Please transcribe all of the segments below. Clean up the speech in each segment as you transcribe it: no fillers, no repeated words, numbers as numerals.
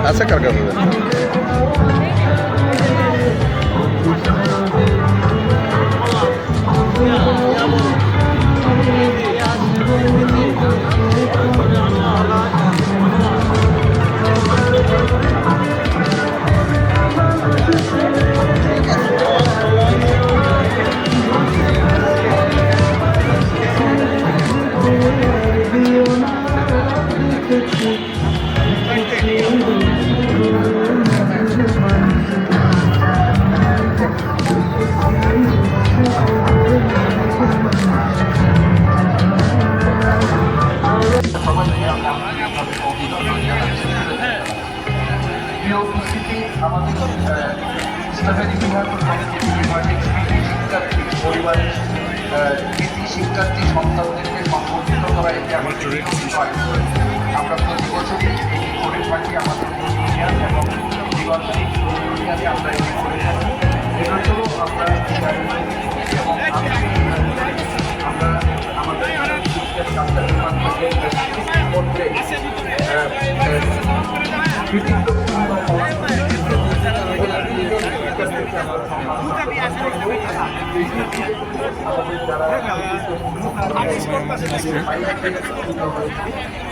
আছে কার কাছে পরিবারের কৃতি শিক্ষার্থী সন্তানদেরকে সংগঠিত করা এটি আমাদের আমরা প্রতি বছরই এটি করে থাকি আমাদের ইউনিয়ন এবং দিগন্তে ইউনিয়নে আমরা এটি করে থাকি এবছরও আমরা এবং আমরা আমাদের শিক্ষা ছাত্র মধ্যে কৃতিত্বপূর্ণ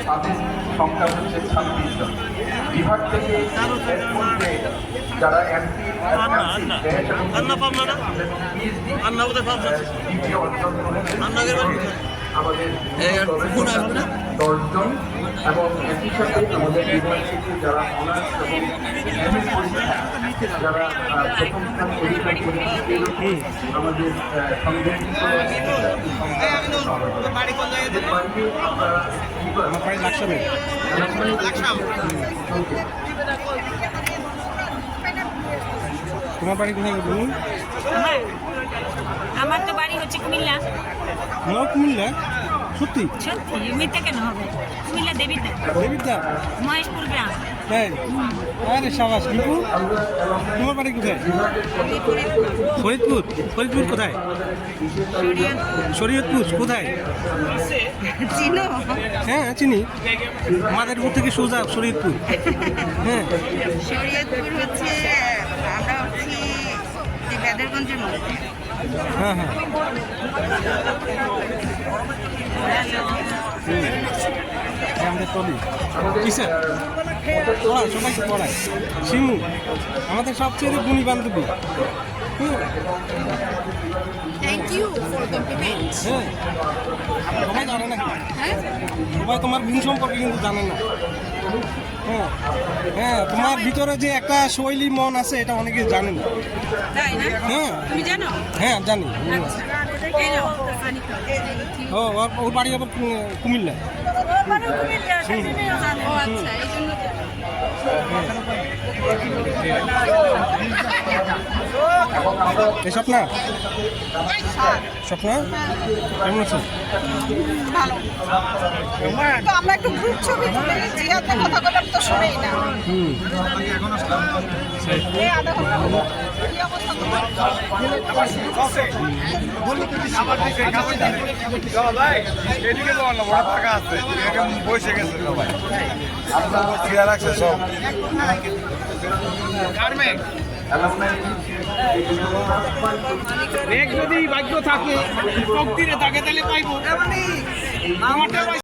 তাদের সংখ্যা হচ্ছে 26 জন বিভাগ থেকে যারা আমাদের 10 জন এবং একই সাথে আমাদের বিভাগ থেকে যারা অনার্স এবং এমএ পরীক্ষা যারা প্রথম স্থান অধিকার করেছে আমাদের সংগঠিত তোমার বাড়ি কোথায় বলুন? আমার তো বাড়ি হচ্ছে কুমিল্লা। কুমিল্লা? সত্যি? সত্যি মিথ্যা কেন হবে? কুমিল্লা দেবিদ্যা। দেবিদ্যা? মহেশপুর গ্রাম। তাই? আরে সাবাস। বিপুল তোমার বাড়ি কোথায়? ফরিদপুর। ফরিদপুর কোথায়? শরীয়তপুর কোথায়? চিনো? হ্যাঁ চিনি, মাদারীপুর থেকে সোজা শরীয়তপুর। হ্যাঁ শরীয়তপুর হচ্ছে আমরা হচ্ছি বেদরগঞ্জের মধ্যে। হ্যাঁ হ্যাঁ আমাদের টলি কিসের পড়ায়, সবাইকে পড়ায়। শিমু আমাদের সবচেয়ে গুণী বান্ধবী। Thank you for compliment. হ্যাঁ সবাই জানে না, সবাই তোমার গুণ সম্পর্কে কিন্তু জানে না। হ্যাঁ হ্যাঁ তোমার ভিতরে যে একটা শৈলী মন আছে এটা অনেকে জানে না। তাই না? হ্যাঁ তুমি জানো? হ্যাঁ জানি। কেন? ও ওর বাড়ি আবার কুমিল্লা। ও আচ্ছা এই জন্য স্বপ্না, স্বপ্না কেমন আছো? ভালো। তো আমরা একটু গ্রুপ ছবি তুলে জিয়াদের কথা বললাম তো শুনেই না। এই আধা ঘন্টা হলো। কি অবস্থা তোমার? যদি ভাগ্য থাকে শক্তিরে থাকে তাহলে পাইবো।